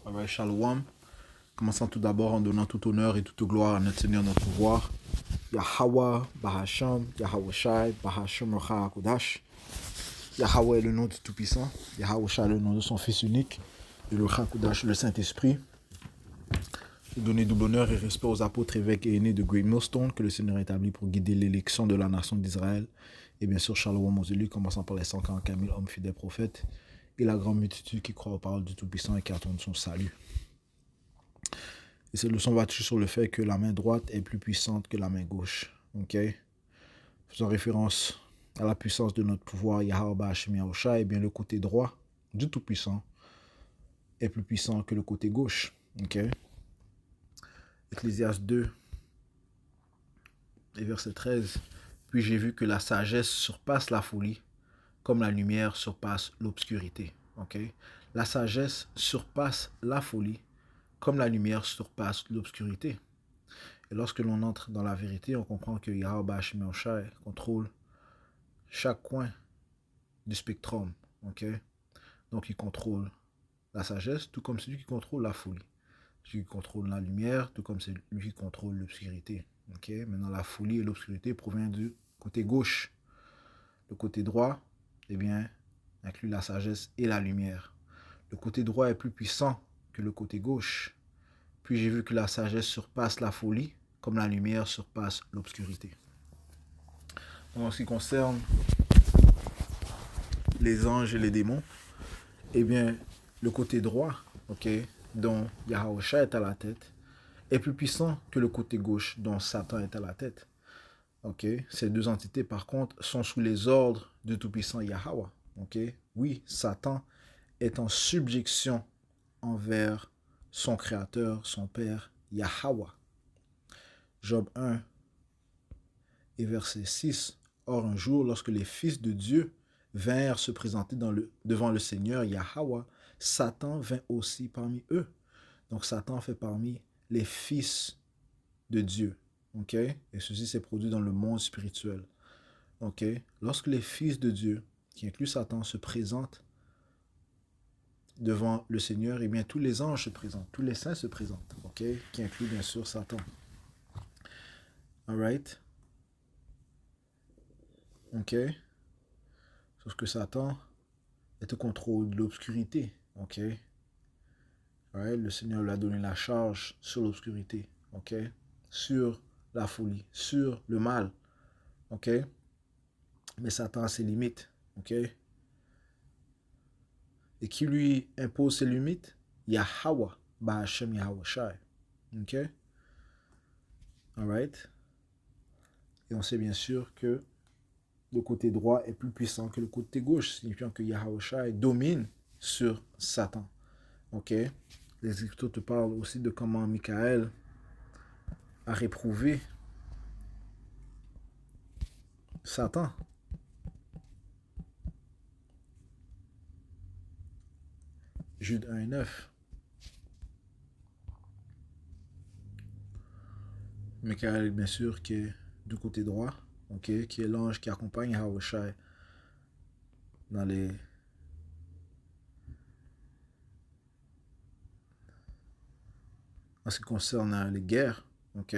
Alright, Shalom. Commençons tout d'abord en donnant tout honneur et toute gloire à notre Seigneur, notre pouvoir. Yahweh, Bahasham, Yahweh Shai, Bahasham Racha Kodash. Yahweh est le nom du Tout-Puissant. Yahweh Shai est le nom de son Fils unique. Et le Racha Kodash, le Saint-Esprit. Donner double honneur et respect aux apôtres, évêques et aînés de Great Millstone que le Seigneur a établi pour guider l'élection de la nation d'Israël. Et bien sûr, Shalom aux élus, commençant par les 144 000 hommes fidèles prophètes et la grande multitude qui croit aux paroles du Tout-Puissant et qui attendent son salut. Et cette leçon va toucher sur le fait que la main droite est plus puissante que la main gauche. Ok? Faisant référence à la puissance de notre pouvoir, Yahweh Ba'Hashem Yahushua, et bien le côté droit du Tout-Puissant est plus puissant que le côté gauche. Ok? Ecclésiaste 2 et verset 13. Puis j'ai vu que la sagesse surpasse la folie, comme la lumière surpasse l'obscurité. Ok? La sagesse surpasse la folie, comme la lumière surpasse l'obscurité. Et lorsque l'on entre dans la vérité, on comprend que Yahweh Ba'Hashem Yahushua contrôle chaque coin du spectrum. Ok? Donc il contrôle la sagesse, tout comme celui qui contrôle la folie. Celui qui contrôle la lumière, tout comme celui qui contrôle l'obscurité. Ok? Maintenant, la folie et l'obscurité proviennent du côté gauche. Le côté droit, eh bien, inclut la sagesse et la lumière. Le côté droit est plus puissant que le côté gauche. Puis j'ai vu que la sagesse surpasse la folie, comme la lumière surpasse l'obscurité. En ce qui concerne les anges et les démons, eh bien, le côté droit, ok, dont Yahweh Shai est à la tête, est plus puissant que le côté gauche, dont Satan est à la tête. Ok, ces deux entités, par contre, sont sous les ordres du Tout-Puissant Yahweh. Ok, oui, Satan est en subjection envers son Créateur, son Père, Yahweh. Job 1 et verset 6. Or, un jour, lorsque les fils de Dieu vinrent se présenter devant le Seigneur, Yahweh, Satan vint aussi parmi eux. Donc, Satan fait parmi les fils de Dieu. Ok? Et ceci s'est produit dans le monde spirituel. Ok? Lorsque les fils de Dieu, qui incluent Satan, se présentent devant le Seigneur, eh bien, tous les anges se présentent, tous les saints se présentent. Ok? Qui inclut bien sûr Satan. Alright? Ok? Sauf que Satan est au contrôle de l'obscurité. Ok? Alright? Le Seigneur lui a donné la charge sur l'obscurité. Ok? Sur la folie, sur le mal. Ok? Mais Satan a ses limites. Ok? Et qui lui impose ses limites? Yahweh, Ba'Hashem Yahweh Shai. Ok? Alright? Et on sait bien sûr que le côté droit est plus puissant que le côté gauche, signifiant que Yahweh Shai domine sur Satan. Ok? Les Écritures te parlent aussi de comment Michael a réprouvé Satan. Jude 1 et 9. Michael, bien sûr, qui est du côté droit, ok, qui est l'ange qui accompagne Yahweh Shai dans les en ce qui concerne les guerres, ok.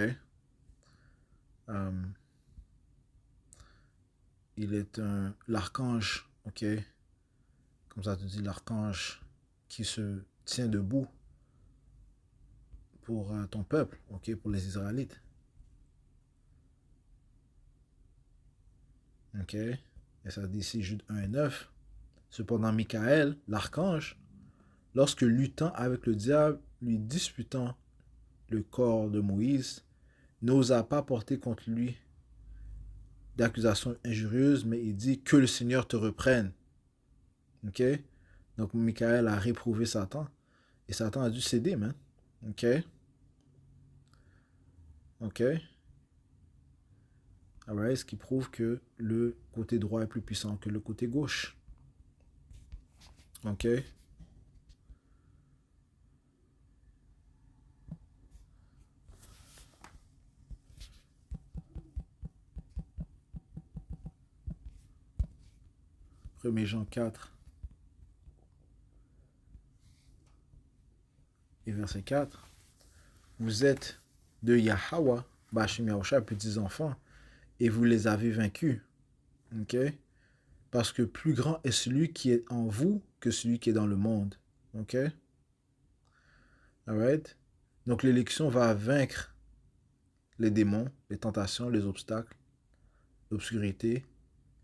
Il est l'archange, ok, comme ça te dit, l'archange qui se tient debout pour ton peuple, ok, pour les Israélites. Ok, et ça dit ici Jude 1 et 9. Cependant, Michael, l'archange, lorsque luttant avec le diable, lui disputant le corps de Moïse, n'osa pas porter contre lui d'accusations injurieuses, mais il dit que le Seigneur te reprenne. Ok, donc Michael a réprouvé Satan, et Satan a dû céder, man. Ok, ok. Alright, ce qui prouve que le côté droit est plus puissant que le côté gauche. Ok. Premier Jean 4. Et verset 4. Vous êtes de Yahweh, Bashim Yahusha, petits-enfants, et vous les avez vaincus. Ok? Parce que plus grand est celui qui est en vous que celui qui est dans le monde. Ok? Alright? Donc l'élection va vaincre les démons, les tentations, les obstacles, l'obscurité,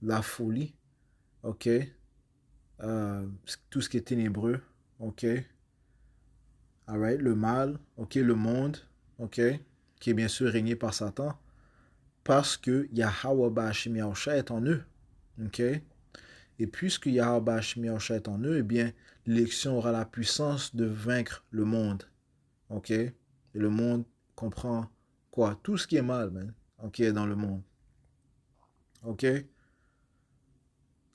la folie. Ok? Tout ce qui est ténébreux. Ok? Alright? Le mal. Ok? Le monde. Ok? Qui est bien sûr régné par Satan. Parce que Yahweh Bashim Yahusha est en eux. Ok? Et puisque Yahweh Bashim Yahusha est en eux, eh bien, l'élection aura la puissance de vaincre le monde. Ok? Et le monde comprend quoi? Tout ce qui est mal, man. Ok, dans le monde. Ok?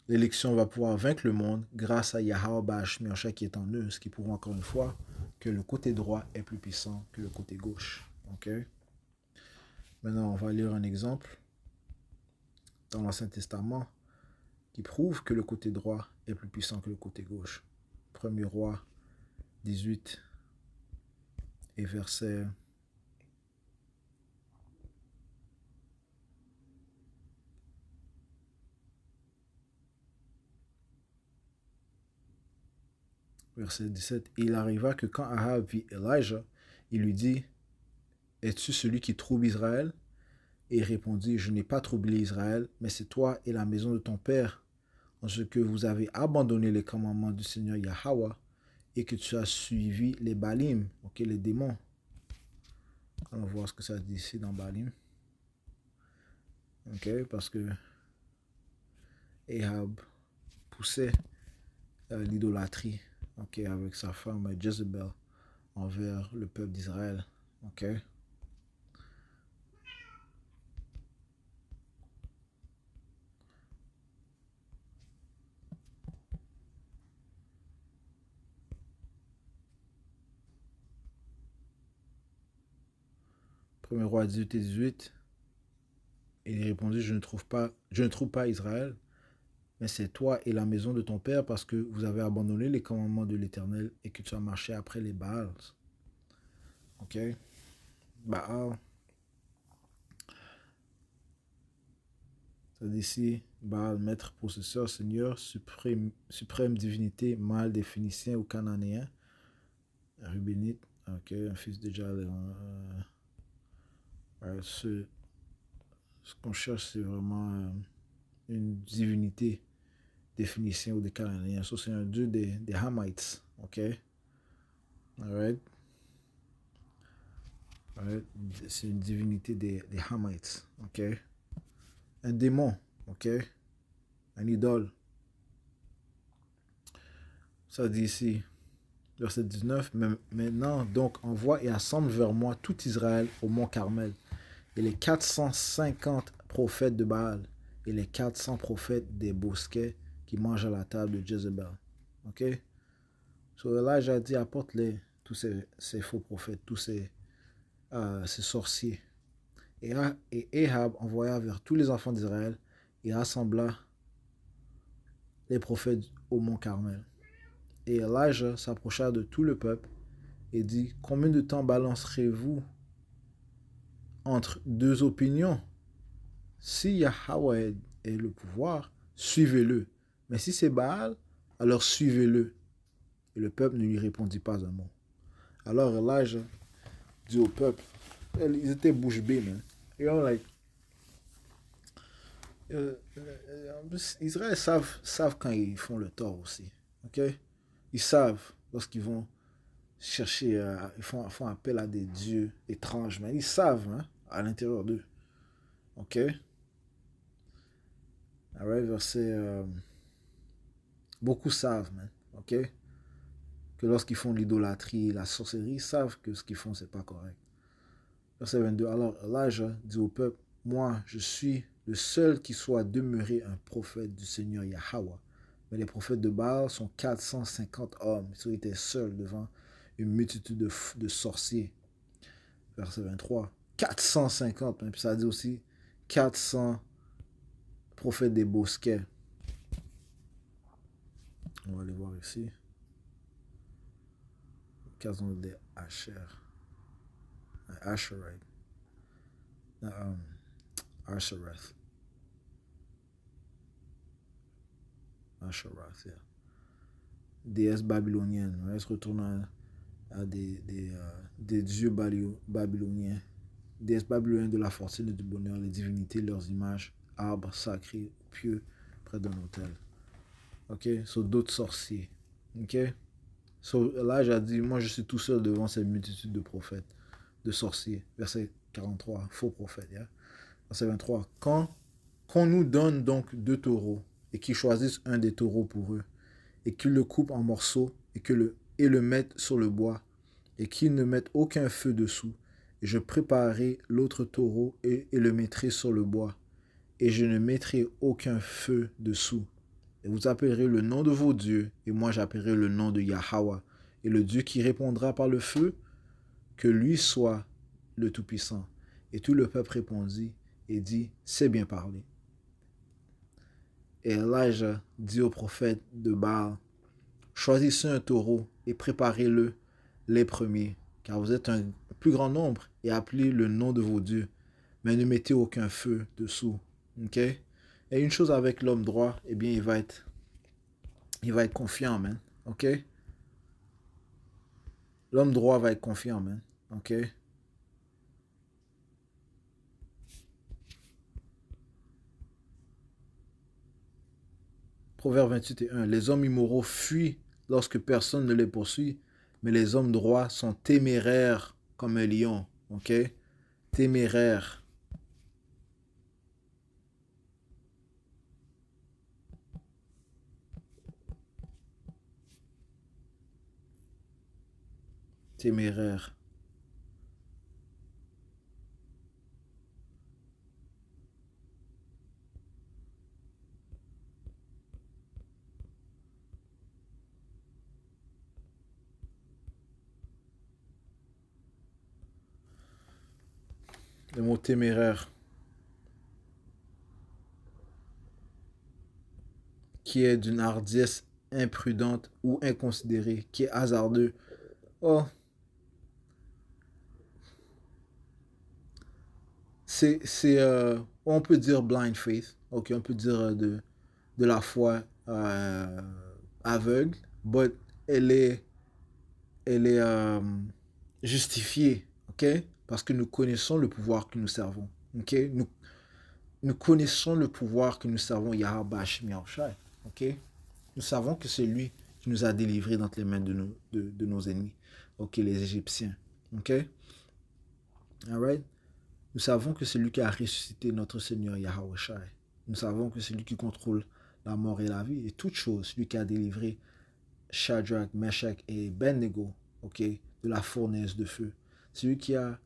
L'élection va pouvoir vaincre le monde grâce à Yahweh Bashim Yahusha qui est en eux, ce qui prouve encore une fois que le côté droit est plus puissant que le côté gauche. Ok? Maintenant, on va lire un exemple dans l'Ancien Testament qui prouve que le côté droit est plus puissant que le côté gauche. 1er roi 18 et verset 17. Et il arriva que quand Ahab vit Elijah, il lui dit, es-tu celui qui trouble Israël? Et il répondit, je n'ai pas troublé Israël, mais c'est toi et la maison de ton père, en ce que vous avez abandonné les commandements du Seigneur Yahweh et que tu as suivi les Balim, ok, les démons. Allons voir ce que ça dit ici dans Balim. Ok, parce que Ahab poussait l'idolâtrie, ok, avec sa femme Jezebel envers le peuple d'Israël. Ok. 1er roi 18 et 18. Et il répondit, je ne trouve pas Israël, mais c'est toi et la maison de ton père parce que vous avez abandonné les commandements de l'Éternel et que tu as marché après les Baals. Ok. Baal. Ça dit ici, Baal, maître, possesseur, seigneur, suprême divinité, mâle des Phéniciens ou Cananéens, Rubénite, ok, un fils de Jalel. Ce qu'on cherche, c'est vraiment une divinité des Phéniciens ou des Cananéens. So, c'est un dieu des Hamites. Ok? Alright? Alright? C'est une divinité des Hamites. Ok? Un démon. Ok? Un idole. Ça dit ici, verset 19. Maintenant, donc, envoie et assemble vers moi tout Israël au mont Carmel, et les 450 prophètes de Baal, et les 400 prophètes des bosquets qui mangent à la table de Jezebel. Ok? So Elijah dit, apporte-les, tous ces faux prophètes, tous ces sorciers. Et Ahab envoya vers tous les enfants d'Israël et rassembla les prophètes au mont Carmel. Et Elijah s'approcha de tout le peuple et dit, combien de temps balancerez-vous entre deux opinions? Si Yahweh est le pouvoir, suivez-le. Mais si c'est Baal, alors suivez-le. Et le peuple ne lui répondit pas un mot. Alors Elijah dit au peuple, ils étaient bouche bée, man. You know, like, Israël savent quand ils font le tort aussi. Ok? Ils savent lorsqu'ils vont chercher, ils font appel à des dieux étranges, mais ils savent, hein, à l'intérieur d'eux. Ok? Alright, verset. Beaucoup savent, man. Ok? Que lorsqu'ils font l'idolâtrie, la sorcellerie, ils savent que ce qu'ils font, c'est pas correct. Verset 22. Alors Elijah dit au peuple, moi, je suis le seul qui soit demeuré un prophète du Seigneur Yahweh. Mais les prophètes de Baal sont 450 hommes. Ils étaient seuls devant une multitude de sorciers. Verset 23. 450. Et puis ça dit aussi 400 prophètes des bosquets. On va aller voir ici. Gazon des Asher. Asherite. Ashereth. Ashereth, yeah. Déesse babylonienne. Elle se retourne à des dieux babyloniens. Déesse babylonienne de la fortune et du bonheur, les divinités, leurs images, arbres sacrés, pieux, près d'un autel. Ok? So, d'autres sorciers. Ok? So, là, j'ai dit, moi, je suis tout seul devant cette multitude de prophètes, de sorciers. Verset 43, faux prophètes. Yeah? Verset 23, qu'on nous donne donc 2 taureaux, et qu'ils choisissent un des taureaux pour eux, et qu'ils le coupent en morceaux, et le mettent sur le bois, et qu'ils ne mettent aucun feu dessous. Et je préparerai l'autre taureau, et le mettrai sur le bois, et je ne mettrai aucun feu dessous. Et vous appellerez le nom de vos dieux, et moi j'appellerai le nom de Yahweh. Et le Dieu qui répondra par le feu, que lui soit le Tout-Puissant. Et tout le peuple répondit et dit, c'est bien parlé. Et Elijah dit au prophète de Baal, choisissez un taureau et préparez-le les premiers, car vous êtes un plus grand nombre, et appelez le nom de vos dieux, mais ne mettez aucun feu dessous. Ok? Et une chose avec l'homme droit, eh bien, il va être confiant, man. Ok? L'homme droit va être confiant, man. Ok? Proverbe 28 et 1. Les hommes immoraux fuient lorsque personne ne les poursuit, mais les hommes droits sont téméraires comme un lion. Ok? Téméraires. Téméraires. Le mot téméraire, qui est d'une hardiesse imprudente ou inconsidérée, qui est hasardeux. Oh, on peut dire blind faith, ok, on peut dire de la foi aveugle, but elle est justifiée, ok, parce que nous connaissons le pouvoir que nous servons, ok, nous connaissons le pouvoir que nous servons, Yahweh Hashem Yahushai, ok, nous savons que c'est lui qui nous a délivrés d'entre les mains de nos ennemis, ok, les Égyptiens, ok, alright. Nous savons que c'est lui qui a ressuscité notre Seigneur Yahweh Shai. Nous savons que c'est lui qui contrôle la mort et la vie et toutes choses. Celui qui a délivré Shadrach, Meshach et Abednego, ok, de la fournaise de feu. Celui qui a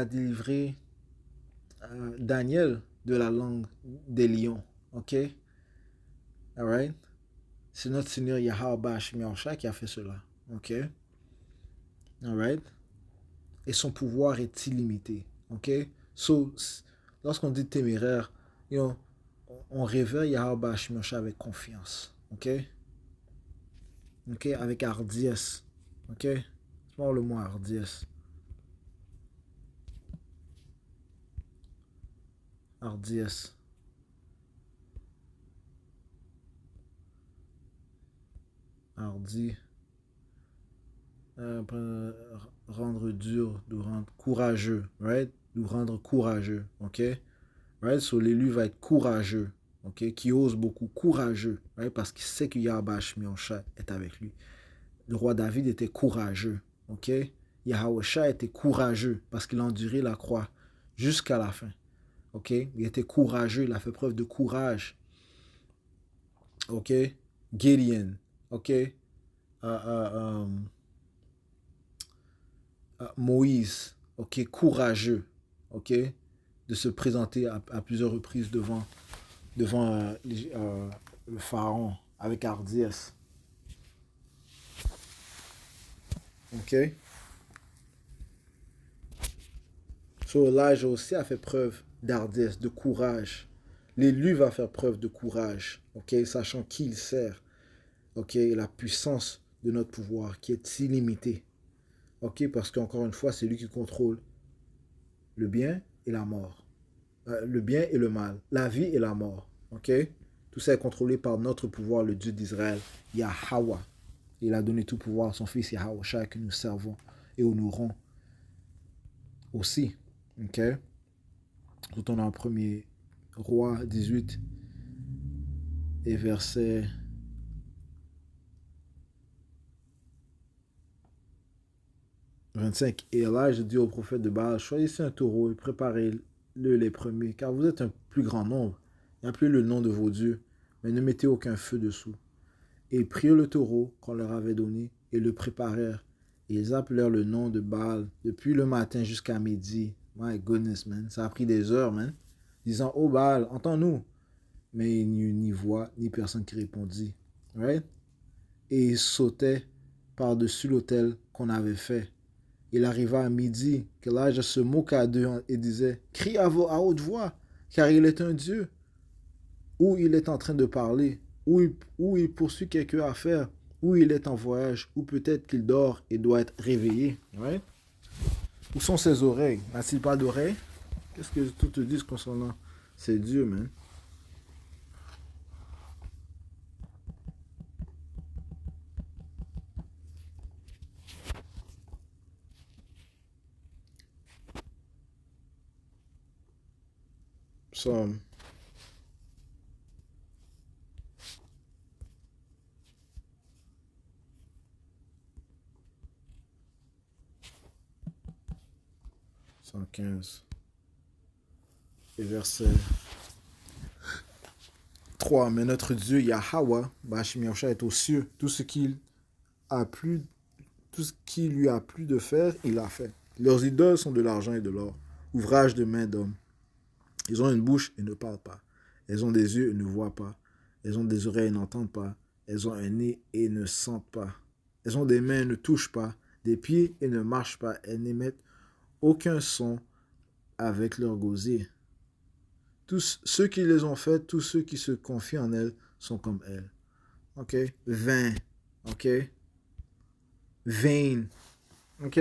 délivré Daniel de la langue des lions, ok. Alright. C'est notre Seigneur Yahweh Shai qui a fait cela, ok. Alright. Et son pouvoir est illimité. Ok? So, lorsqu'on dit téméraire, on révère Yahweh Hashem avec confiance. Ok? Ok? Avec hardiesse. Ok? C'est pas le mot hardiesse. Hardiesse. Hardi. Rendre dur, de rendre courageux, right? De rendre courageux, ok? Right? So l'élu va être courageux, ok? Qui ose beaucoup, courageux, right? Parce qu'il sait que Yahweh Shai est avec lui. Le roi David était courageux, ok? Yahweh Shai était courageux parce qu'il a enduré la croix jusqu'à la fin, ok? Il était courageux, il a fait preuve de courage, ok? Gideon, ok? Moïse, ok, courageux, ok, de se présenter à plusieurs reprises devant le pharaon avec hardiesse, ok. So Elijah aussi a fait preuve d'hardiesse, de courage. L'élu va faire preuve de courage, ok, sachant qui il sert, ok, la puissance de notre pouvoir qui est illimité. Ok, parce qu'encore une fois, c'est lui qui contrôle le bien et la mort. Le bien et le mal, la vie et la mort. Ok? Tout ça est contrôlé par notre pouvoir, le Dieu d'Israël, Yahweh. Il a donné tout pouvoir à son fils Yahweh, que nous servons et honorons aussi. Ok? Retournons en 1er Roi 18 et verset 25. Et là, je dis au prophète de Baal, choisissez un taureau et préparez-le les premiers, car vous êtes un plus grand nombre. Appelez le nom de vos dieux, mais ne mettez aucun feu dessous. Et ils prirent le taureau qu'on leur avait donné et le préparèrent. Et ils appelèrent le nom de Baal depuis le matin jusqu'à midi. My goodness, man. Ça a pris des heures, man. Disant, oh Baal, entends-nous. Mais il n'y eut ni voix, ni personne qui répondit. Right? Et ils sautaient par-dessus l'autel qu'on avait fait. Il arriva à midi que l'âge se moqua d'eux et disait, crie à haute voix, car il est un Dieu. Ou il est en train de parler, ou il poursuit quelque affaire, ou il est en voyage, ou peut-être qu'il dort et doit être réveillé. Ouais. Où sont ses oreilles? N'a-t-il pas d'oreilles? Qu'est-ce que tout te dit concernant ces dieux, man? Psaume 115 et verset 3. Mais notre Dieu Yahweh, Bashim Yahusha, est aux cieux. Tout ce qui lui a plu de faire, il a fait. Leurs idoles sont de l'argent et de l'or, ouvrage de main d'homme. Ils ont une bouche et ne parlent pas. Elles ont des yeux et ne voient pas. Elles ont des oreilles et n'entendent pas. Elles ont un nez et ne sentent pas. Elles ont des mains et ne touchent pas. Des pieds et ne marchent pas. Elles n'émettent aucun son avec leur gosier. Tous ceux qui les ont faites, tous ceux qui se confient en elles, sont comme elles. Ok? Vain. Ok? Vain. Ok?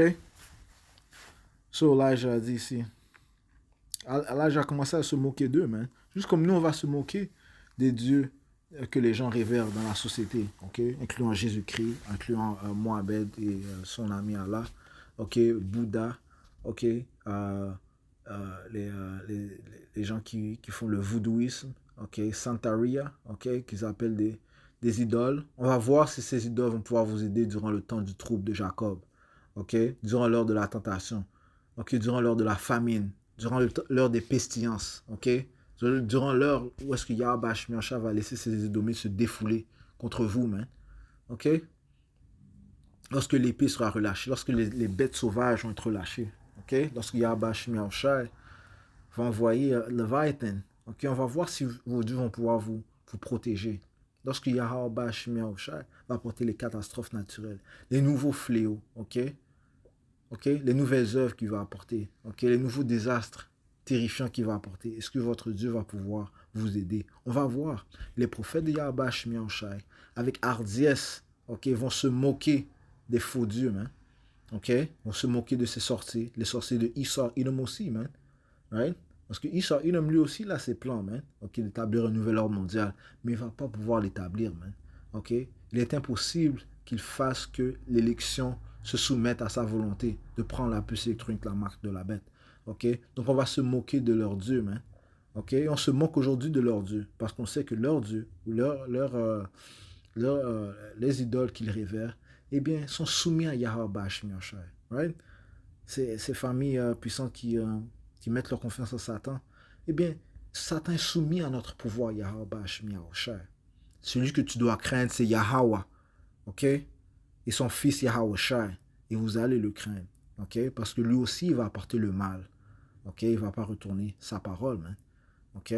So, Elijah a dit ici. Elijah a commencé à se moquer d'eux, man. Juste comme nous, on va se moquer des dieux que les gens révèrent dans la société, ok? Incluant Jésus-Christ, incluant Mohamed et son ami Allah, ok? Bouddha, ok? Les gens qui font le voodooisme, ok? Santeria, ok? Qu'ils appellent des idoles. On va voir si ces idoles vont pouvoir vous aider durant le temps du trouble de Jacob, ok? Durant l'heure de la tentation, ok? Durant l'heure de la famine, durant l'heure des pestilences, ok? Durant l'heure où est-ce que Yahweh Shemiasha va laisser ses Édomites se défouler contre vous, man. Ok? Lorsque l'épée sera relâchée, lorsque les bêtes sauvages vont être relâchées, ok? Lorsque Yahweh Shemiasha va envoyer Leviathan, ok? On va voir si vos dieux vont pouvoir vous protéger. Lorsque Yahweh Shemiasha va apporter les catastrophes naturelles, les nouveaux fléaux, ok? Ok? Les nouvelles œuvres qu'il va apporter, ok? Les nouveaux désastres terrifiant qu'il va apporter. Est-ce que votre Dieu va pouvoir vous aider? On va voir. Les prophètes de Yahweh Shemianshai, avec hardiesse, ok, vont se moquer des faux dieux, man. Ok? Vont se moquer de ces sorciers. Les sorciers de Issa Edom aussi, man. Right? Parce que Issa Edom, lui aussi, il a ses plans, man. Ok, d'établir un nouvel ordre mondial. Mais il ne va pas pouvoir l'établir, man. Ok? Il est impossible qu'il fasse que l'élection se soumette à sa volonté de prendre la puce électronique, la marque de la bête. Ok? Donc on va se moquer de leur Dieu, man. Ok? On se moque aujourd'hui de leur Dieu parce qu'on sait que leur Dieu ou les idoles qu'ils révèrent, eh bien, sont soumis à Yahweh Shemiashai. Right? Ces familles puissantes qui mettent leur confiance en Satan, eh bien, Satan est soumis à notre pouvoir, Yahweh Shemiashai. Celui que tu dois craindre, c'est Yahweh. Ok? Et son fils Yahweh Shai. Et vous allez le craindre. Ok? Parce que lui aussi, il va apporter le mal. Ok? Il ne va pas retourner sa parole. Man. Ok?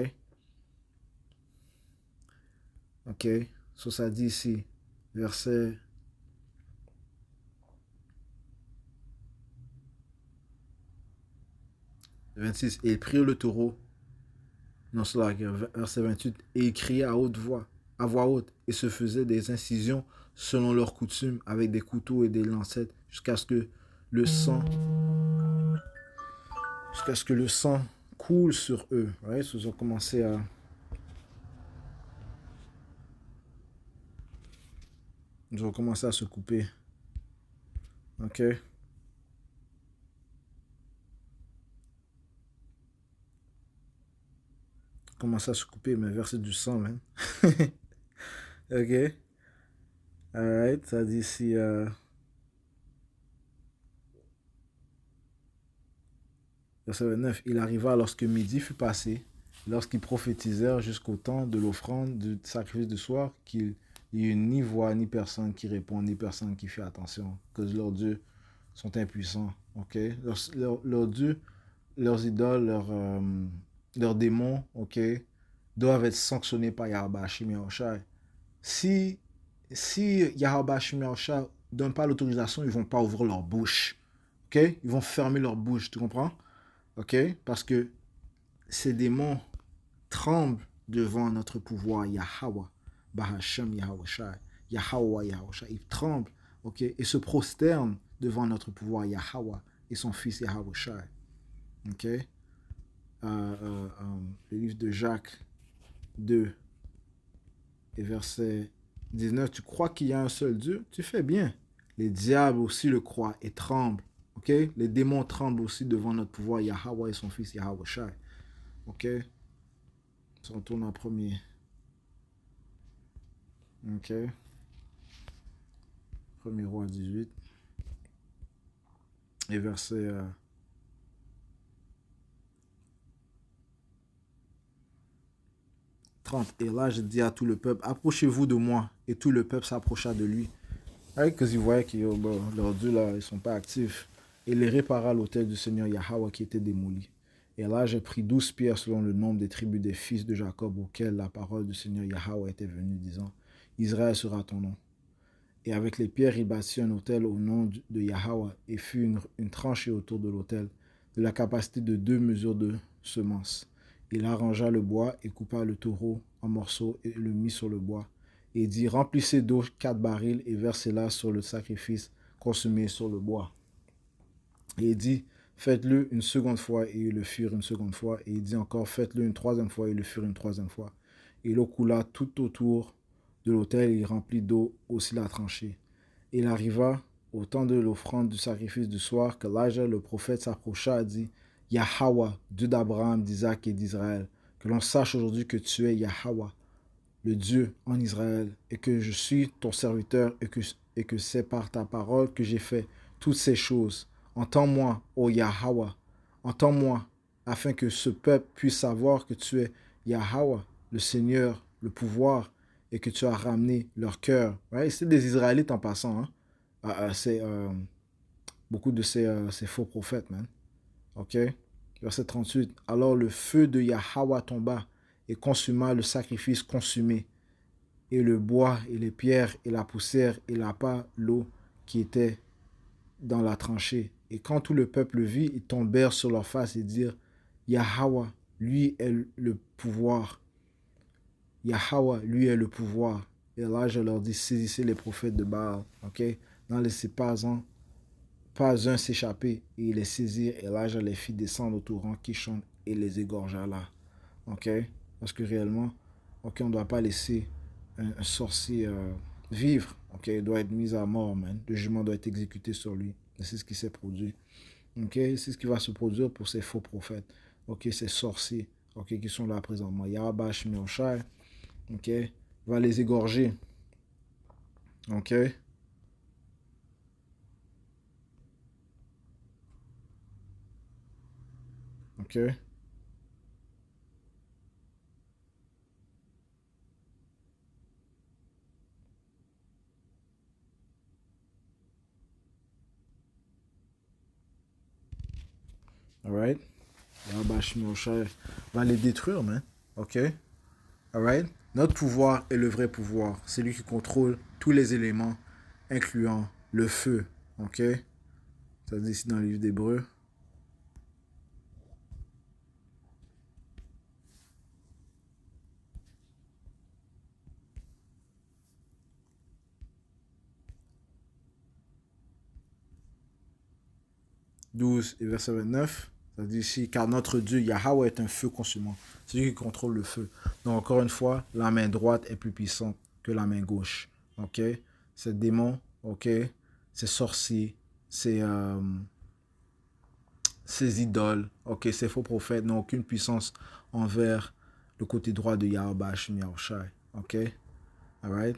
Ok? So, ça dit ici, verset 26. Et ils prirent le taureau. Non, c'est là, verset 28. Et ils criaient à haute voix, à voix haute, et se faisaient des incisions selon leurs coutumes, avec des couteaux et des lancettes, le sang, jusqu'à ce que le sang coule sur eux. Right? Ils ont commencé à se couper. Ok? Commencé à se couper, mais verser du sang, man. Ok? Alright, ça dit ici. Verset 29. Il arriva lorsque midi fut passé, lorsqu'ils prophétisèrent jusqu'au temps de l'offrande du sacrifice du soir, qu'il n'y eut ni voix, ni personne qui répond, ni personne qui fait attention, que leurs dieux sont impuissants. Ok? Leurs dieux, leurs idoles, leurs démons, ok, doivent être sanctionnés par Yahweh Hashem Yahushai. Si Yahweh Hashem Yahushai ne donne pas l'autorisation, ils ne vont pas ouvrir leur bouche. Ok? Ils vont fermer leur bouche, tu comprends? Ok? Parce que ces démons tremblent devant notre pouvoir Yahweh, Bahashem Yahushai, Yahweh Yahushai. Ils tremblent, ok? Et se prosternent devant notre pouvoir Yahweh et son fils Yahushai. Ok? Le livre de Jacques 2 et verset 19. Tu crois qu'il y a un seul Dieu? Tu fais bien. Les diables aussi le croient et tremblent. Ok? Les démons tremblent aussi devant notre pouvoir Yahweh et son fils Yahushai. Ok? On retourne en premier. Ok? Premier roi 18. Et verset 30. Et là, je dis à tout le peuple, approchez-vous de moi. Et tout le peuple s'approcha de lui. Parce qu'ils voyaient que leurs dieux, là, ils ne sont pas actifs. Et il répara l'autel du Seigneur Yahweh qui était démoli. Et là, j'ai pris 12 pierres selon le nombre des tribus des fils de Jacob auxquels la parole du Seigneur Yahweh était venue, disant, Israël sera ton nom. Et avec les pierres, il bâtit un autel au nom de Yahweh et fut une tranchée autour de l'autel, de la capacité de 2 mesures de semences. Il arrangea le bois et coupa le taureau en morceaux et le mit sur le bois. Et dit, remplissez d'eau 4 barils et versez-la sur le sacrifice consumé sur le bois. Et il dit, faites-le une seconde fois, et ils le firent une seconde fois. Et il dit encore, faites-le une troisième fois, et ils le firent une troisième fois. Et l'eau coula tout autour de l'autel, et il remplit d'eau aussi la tranchée. Et il arriva au temps de l'offrande du sacrifice du soir, que l'Elijah, le prophète, s'approcha et dit, Yahweh, Dieu d'Abraham, d'Isaac et d'Israël, que l'on sache aujourd'hui que tu es Yahweh, le Dieu en Israël, et que je suis ton serviteur, et que c'est par ta parole que j'ai fait toutes ces choses. Entends-moi, ô Yahweh, entends-moi, afin que ce peuple puisse savoir que tu es Yahweh, le Seigneur, le pouvoir, et que tu as ramené leur cœur. Ouais, c'est des Israélites en passant. Hein? C'est beaucoup de ces faux prophètes, man. Ok? Verset 38. Alors le feu de Yahweh tomba et consuma le sacrifice consumé, et le bois, et les pierres, et la poussière, et la part, l'eau qui était dans la tranchée. Et quand tout le peuple le vit, ils tombèrent sur leur face et dirent, Yahweh, lui est le pouvoir. Yahweh, lui est le pouvoir. Et là, je leur dis, saisissez les prophètes de Baal. Ok? N'en laissez pas un s'échapper. Et ils les saisirent. Et là, je les fis descendre au torrent qui chante et les égorgea là. Ok? Parce que réellement, ok, on ne doit pas laisser un sorcier vivre. Ok? Il doit être mis à mort, man. Le jugement doit être exécuté sur lui. Et c'est ce qui s'est produit. Ok? C'est ce qui va se produire pour ces faux prophètes. Ok? Ces sorciers. Ok? Qui sont là présentement. Yahweh Shmioshai. Ok? Va les égorger. Ok? Ok? Alright? Yahweh Shmioshai va les détruire, man. Ok? Alright? Notre pouvoir est le vrai pouvoir. C'est lui qui contrôle tous les éléments, incluant le feu. Ok? Ça dit ici dans le livre d'Hébreux. 12 et verset 29. Ça dit ici, car notre Dieu, Yahweh, est un feu consumant. C'est lui qui contrôle le feu. Donc, encore une fois, la main droite est plus puissante que la main gauche. Ok? Ces démons, ok? Ces sorciers, ces idoles, ok? Ces faux prophètes n'ont aucune puissance envers le côté droit de Yahweh Hashem Yahushai. Ok? Alright?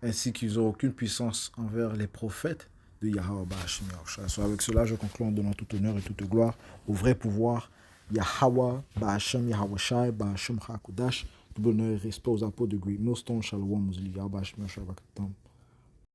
Ainsi qu'ils n'ont aucune puissance envers les prophètes de Yahweh Hashem Yahushai. So, avec cela, je conclue en donnant tout honneur et toute gloire au vrai pouvoir Yahweh Hashem Yahushai Hashem HaKodash. Tout bonheur et respect aux apôtres de Great Millstone, Shalom, Yahweh Hashem Yahushai.